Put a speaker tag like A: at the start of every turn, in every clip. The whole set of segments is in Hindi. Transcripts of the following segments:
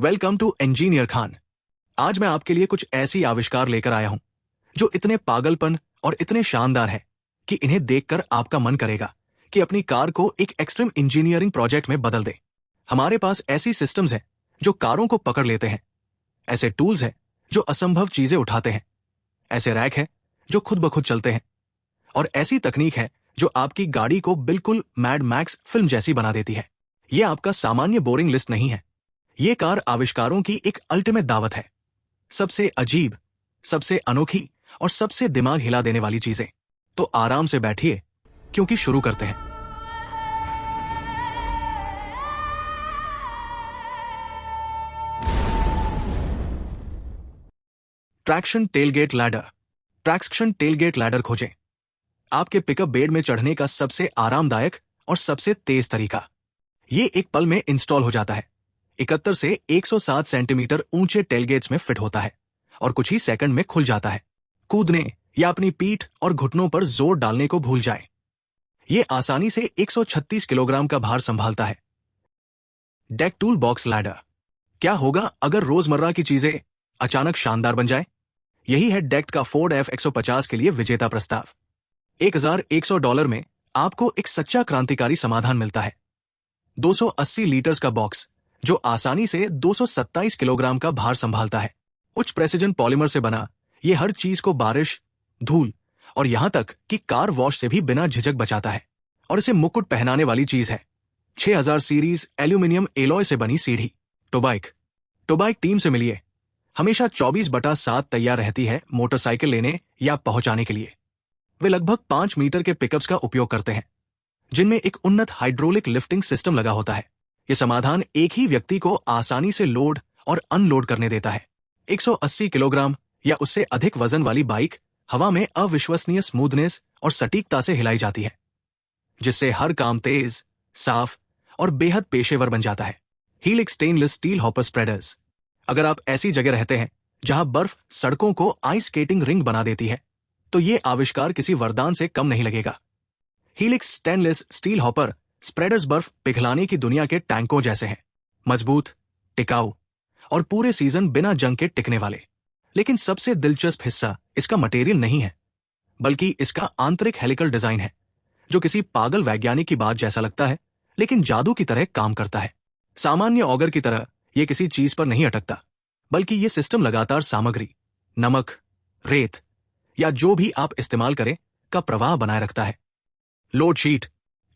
A: Welcome to engineer Khan. आज मैं आपके लिए कुछ ऐसी आविष्कार लेकर आया हूं जो इतने पागलपन और इतने शानदार है कि इन्हें देखकर आपका मन करेगा कि अपनी कार को एक एक्सट्रीम इंजीनियरिंग प्रोजेक्ट में बदल दे। हमारे पास ऐसी सिस्टम्स हैं जो कारों को पकड़ लेते हैं, ऐसे टूल्स हैं जो असंभव चीजें उठाते हैं, ऐसे रैक हैं जो खुद ब खुद चलते हैं, और ऐसी तकनीक है जो आपकी गाड़ी को बिल्कुल मैड मैक्स फिल्म जैसी बना देती है। ये आपका सामान्य बोरिंग लिस्ट नहीं है, ये कार आविष्कारों की एक अल्टीमेट दावत है। सबसे अजीब, सबसे अनोखी और सबसे दिमाग हिला देने वाली चीजें। तो आराम से बैठिए क्योंकि शुरू करते हैं। Traction tailgate ladder. Traction tailgate ladder खोजें, आपके पिकअप बेड में चढ़ने का सबसे आरामदायक और सबसे तेज तरीका। ये एक पल में इंस्टॉल हो जाता है। 71 से 107 सेंटीमीटर ऊंचे टेलगेट्स में फिट होता है और कुछ ही सेकंड में खुल जाता है। कूदने या अपनी पीठ और घुटनों पर जोर डालने को भूल जाए। ये आसानी से 136 किलोग्राम का भार संभालता है। Deck tool box ladder. क्या होगा अगर रोजमर्रा की चीजें अचानक शानदार बन जाए? यही है डेक्ट का फोर्ड F150 के लिए विजेता प्रस्ताव। $1,100 में आपको एक सच्चा क्रांतिकारी समाधान मिलता है। 280 लीटर्स का बॉक्स जो आसानी से 227 किलोग्राम का भार संभालता है। उच्च प्रेसिजन पॉलीमर से बना ये हर चीज को बारिश, धूल और यहां तक कि कार वॉश से भी बिना झिझक बचाता है। और इसे मुकुट पहनाने वाली चीज है 6000 सीरीज एल्यूमिनियम एलॉय से बनी सीढ़ी। टोबाइक टीम से मिलिए। हमेशा 24/7 तैयार रहती है मोटरसाइकिल लेने या पहुंचाने के लिए। वे लगभग 5 मीटर के पिकअप्स का उपयोग करते हैं जिनमें एक उन्नत हाइड्रोलिक लिफ्टिंग सिस्टम लगा होता है। यह समाधान एक ही व्यक्ति को आसानी से लोड और अनलोड करने देता है। 180 किलोग्राम या उससे अधिक वजन वाली बाइक हवा में अविश्वसनीय स्मूथनेस और सटीकता से हिलाई जाती है, जिससे हर काम तेज, साफ और बेहद पेशेवर बन जाता है। Helix stainless steel hopper spreaders. अगर आप ऐसी जगह रहते हैं जहां बर्फ सड़कों को आइस स्केटिंग रिंग बना देती है, तो ये आविष्कार किसी वरदान से कम नहीं लगेगा। Helix stainless steel hopper spreaders बर्फ पिघलाने की दुनिया के टैंकों जैसे हैं, मजबूत, टिकाऊ और पूरे सीजन बिना जंग के टिकने वाले। लेकिन सबसे दिलचस्प हिस्सा इसका मटेरियल नहीं है, बल्कि इसका आंतरिक हेलिकल डिजाइन है, जो किसी पागल वैज्ञानिक की बात जैसा लगता है, लेकिन जादू की तरह काम करता है। सामान्य ऑगर की तरह यह किसी चीज पर नहीं अटकता, बल्कि यह सिस्टम लगातार सामग्री, नमक, रेत या जो भी आप इस्तेमाल करें का प्रवाह बनाए रखता है। Load sheet.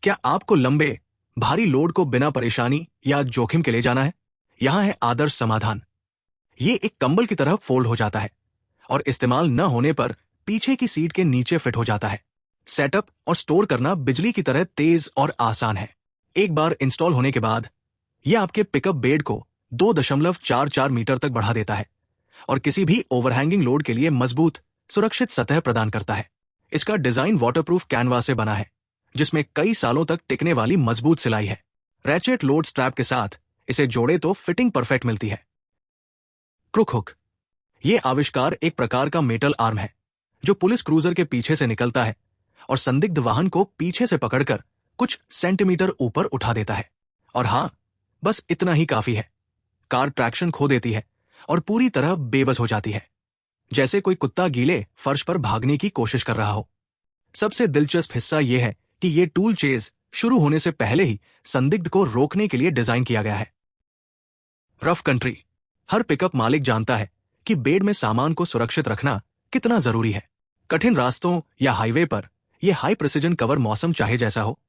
A: क्या आपको लंबे, भारी लोड को बिना परेशानी या जोखिम के ले जाना है? यहां है आदर्श समाधान। ये एक कंबल की तरह फोल्ड हो जाता है और इस्तेमाल न होने पर पीछे की सीट के नीचे फिट हो जाता है। सेटअप और स्टोर करना बिजली की तरह तेज और आसान है। एक बार इंस्टॉल होने के बाद यह आपके पिकअप बेड को 2.44 मीटर तक बढ़ा देता है और किसी भी ओवरहैंगिंग लोड के लिए मजबूत, सुरक्षित सतह प्रदान करता है। इसका डिजाइन वाटरप्रूफ कैनवास से बना है, जिसमें कई सालों तक टिकने वाली मजबूत सिलाई है। रैचेट लोड स्ट्रैप के साथ इसे जोड़े तो फिटिंग परफेक्ट मिलती है। Crook hook. यह आविष्कार एक प्रकार का मेटल आर्म है जो पुलिस क्रूजर के पीछे से निकलता है और संदिग्ध वाहन को पीछे से पकड़कर कुछ सेंटीमीटर ऊपर उठा देता है। और हां, बस इतना ही काफी है। कार ट्रैक्शन खो देती है और पूरी तरह बेबस हो जाती है, जैसे कोई कुत्ता गीले फर्श पर भागने की कोशिश कर रहा हो। सबसे दिलचस्प हिस्सा यह है कि यह टूल चेज शुरू होने से पहले ही संदिग्ध को रोकने के लिए डिजाइन किया गया है। Rough country. हर पिकअप मालिक जानता है कि बेड में सामान को सुरक्षित रखना कितना जरूरी है। कठिन रास्तों या हाईवे पर यह हाई प्रिसिजन कवर मौसम चाहे जैसा हो,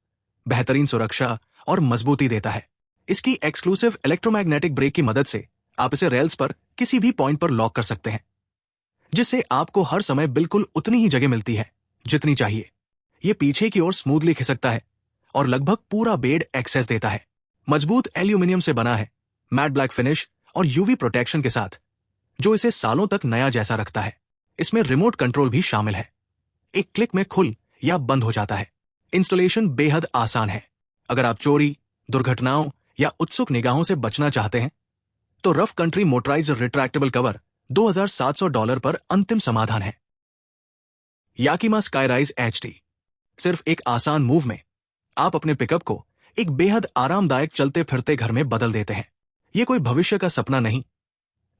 A: बेहतरीन सुरक्षा और मजबूती देता है। इसकी एक्सक्लूसिव इलेक्ट्रोमैग्नेटिक ब्रेक की मदद से आप इसे रेल्स पर किसी भी पॉइंट पर लॉक कर सकते हैं, जिससे आपको हर समय बिल्कुल उतनी ही जगह मिलती है जितनी चाहिए। यह पीछे की ओर स्मूथली खिसकता है और लगभग पूरा बेड एक्सेस देता है। मजबूत एल्यूमिनियम से बना है, मैट ब्लैक फिनिश और यूवी प्रोटेक्शन के साथ, जो इसे सालों तक नया जैसा रखता है। इसमें रिमोट कंट्रोल भी शामिल है। एक क्लिक में खुल या बंद हो जाता है। इंस्टॉलेशन बेहद आसान है। अगर आप चोरी, दुर्घटनाओं या उत्सुक निगाहों से बचना चाहते हैं, तो rough country motorised retractable cover $2,700 पर अंतिम समाधान है। याकीमा स्काईराइज HD। सिर्फ एक आसान मूव में आप अपने पिकअप को एक बेहद आरामदायक चलते फिरते घर में बदल देते हैं। ये कोई भविष्य का सपना नहीं,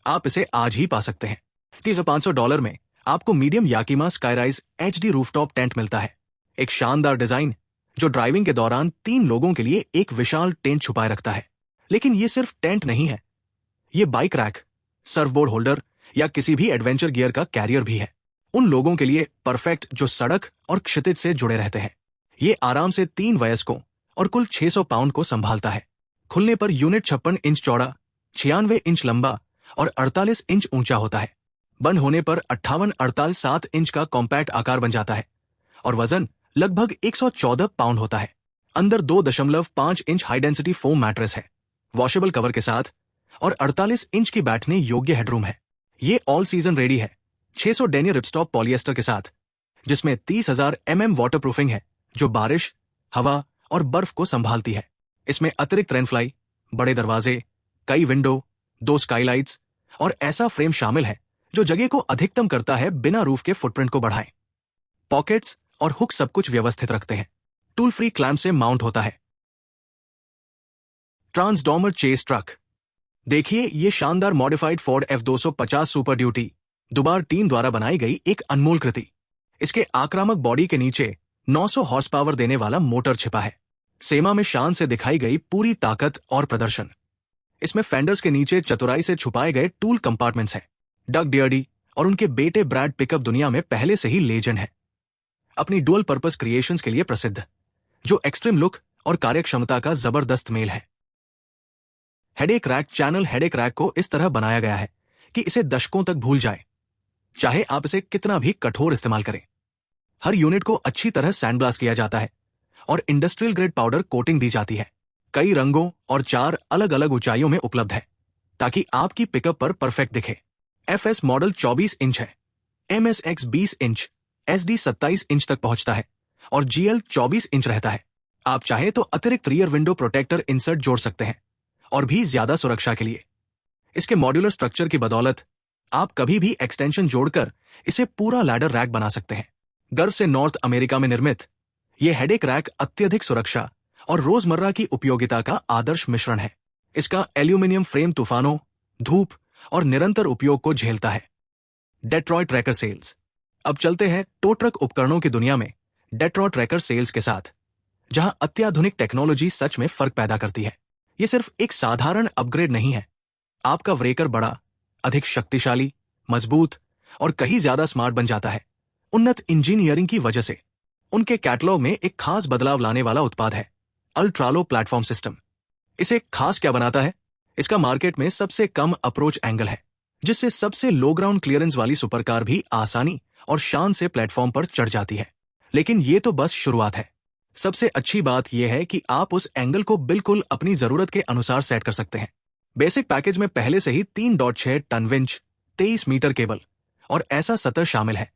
A: आप इसे आज ही पा सकते हैं। $500 में आपको मीडियम याकीमा स्काईराइज HD रूफटॉप टेंट मिलता है। एक शानदार डिजाइन जो ड्राइविंग के दौरान 3 लोगों के लिए एक विशाल टेंट छुपाए रखता है। लेकिन ये सिर्फ टेंट नहीं है, ये बाइक रैक, सर्फबोर्ड होल्डर या किसी भी एडवेंचर गियर का कैरियर भी है। उन लोगों के लिए परफेक्ट जो सड़क और क्षितिज से जुड़े रहते हैं। ये आराम से 3 वयस्कों और कुल 600 पाउंड को संभालता है। खुलने पर यूनिट 56 इंच चौड़ा, 96 इंच लंबा और 48 इंच ऊंचा होता है। बंद होने पर 58-48-7 इंच का कॉम्पैक्ट आकार बन जाता है और वजन लगभग 114 पाउंड होता है। अंदर 2.5 inch high density foam mattress है, वॉशेबल कवर के साथ, और 48 इंच की बैठने योग्य हेडरूम है। ये ऑल सीजन रेडी है 600 डेनियर रिपस्टॉप पॉलिएस्टर के साथ, जिसमें 30,000 mm वाटरप्रूफिंग है जो बारिश, हवा और बर्फ को संभालती है। इसमें अतिरिक्त रेनफ्लाई, बड़े दरवाजे, कई विंडो, 2 स्काईलाइट्स और ऐसा फ्रेम शामिल है जो जगह को अधिकतम करता है बिना रूफ के फुटप्रिंट को बढ़ाए। पॉकेट्स और हुक सब कुछ व्यवस्थित रखते हैं। टूल फ्री क्लैम्प से माउंट होता है। ट्रांसडॉर्मर चेस ट्रक। देखिए ये शानदार modified Ford F250 super duty दुबार टीम द्वारा बनाई गई एक अनमोल कृति। इसके आक्रामक बॉडी के नीचे 900 हॉर्स पावर देने वाला मोटर छिपा है। सेमा में शान से दिखाई गई पूरी ताकत और प्रदर्शन। इसमें फेंडर्स के नीचे चतुराई से छुपाए गए टूल कंपार्टमेंट्स हैं। डग डियर्डी और उनके बेटे ब्रैड पिकअप दुनिया में पहले से ही लेजेंड है, अपनी डुअल पर्पस क्रिएशंस के लिए प्रसिद्ध, जो एक्सट्रीम लुक और कार्यक्षमता का जबरदस्त मेल है। Headache rack channel headache rack को इस तरह बनाया गया है कि इसे दशकों तक भूल जाए, चाहे आप इसे कितना भी कठोर इस्तेमाल करें। हर यूनिट को अच्छी तरह सैंडब्लास्ट किया जाता है और इंडस्ट्रियल ग्रेड पाउडर कोटिंग दी जाती है। कई रंगों और 4 अलग अलग ऊंचाइयों में उपलब्ध है ताकि आपकी पिकअप पर परफेक्ट दिखे। FS मॉडल 24 इंच है, MSX 20 इंच, SD 27 इंच तक पहुंचता है और GL 24 इंच रहता है। आप चाहें तो अतिरिक्त रियर विंडो प्रोटेक्टर इंसर्ट जोड़ सकते हैं और भी ज्यादा सुरक्षा के लिए। इसके मॉड्यूलर स्ट्रक्चर की बदौलत आप कभी भी एक्सटेंशन जोड़कर इसे पूरा लैडर रैक बना सकते हैं। गर्व से नॉर्थ अमेरिका में निर्मित यह हेडेक रैक अत्यधिक सुरक्षा और रोजमर्रा की उपयोगिता का आदर्श मिश्रण है। इसका एल्यूमिनियम फ्रेम तूफानों, धूप और निरंतर उपयोग को झेलता है। Detroit tracker sales. अब चलते हैं टो ट्रक उपकरणों की दुनिया में डेट्रॉयट ट्रैकर सेल्स के साथ, जहां अत्याधुनिक टेक्नोलॉजी सच में फर्क पैदा करती है। यह सिर्फ एक साधारण अपग्रेड नहीं है, आपका व्रेकर बड़ा, अधिक शक्तिशाली, मजबूत और कहीं ज्यादा स्मार्ट बन जाता है। उन्नत इंजीनियरिंग की वजह से उनके कैटलॉग में एक खास बदलाव लाने वाला उत्पाद है, अल्ट्रालो प्लेटफॉर्म सिस्टम। इसे खास क्या बनाता है? इसका मार्केट में सबसे कम अप्रोच एंगल है, जिससे सबसे लो ग्राउंड क्लियरेंस वाली सुपरकार भी आसानी और शान से प्लेटफॉर्म पर चढ़ जाती है। लेकिन ये तो बस शुरुआत है। सबसे अच्छी बात यह है कि आप उस एंगल को बिल्कुल अपनी जरूरत के अनुसार सेट कर सकते हैं। बेसिक पैकेज में पहले से ही 3.6 टन विंच, 23 मीटर केबल और ऐसा सतह शामिल है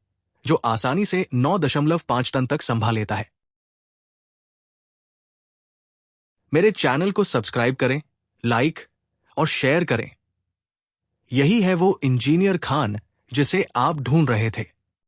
A: जो आसानी से 9.5 टन तक संभाल लेता है। मेरे चैनल को सब्सक्राइब करें, लाइक और शेयर करें। यही है वो इंजीनियर खान जिसे आप ढूंढ रहे थे।